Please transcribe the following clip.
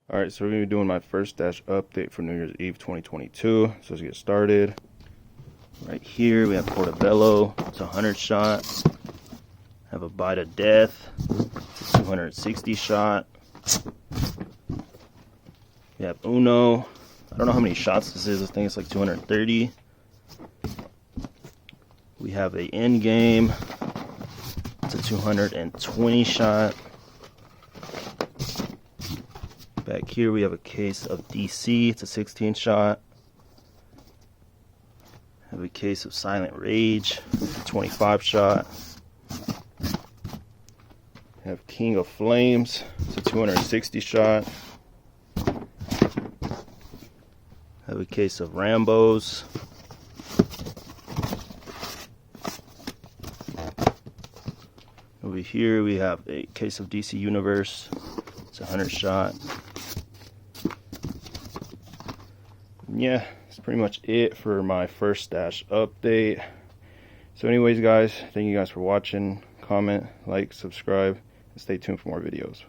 Alright, so we're going to be doing my first stash update for New Year's Eve 2022. So let's get started. Right here we have Portobello. It's a 100 shot. Have a Bite of Death. It's a 260 shot. We have Uno. I don't know how many shots this is. I think it's like 230. We have a Endgame. It's a 220 shot. Back here we have a case of DC. It's a 16 shot. Have a case of Silent Rage. It's a 25 shot. Have King of Flames. It's a 260 shot. Have a case of Rambos. Over here we have a case of DC Universe. It's a 100 shot. Yeah, that's pretty much it for my first stash update. So anyways guys, thank you guys for watching. Comment, like, subscribe, and stay tuned for more videos.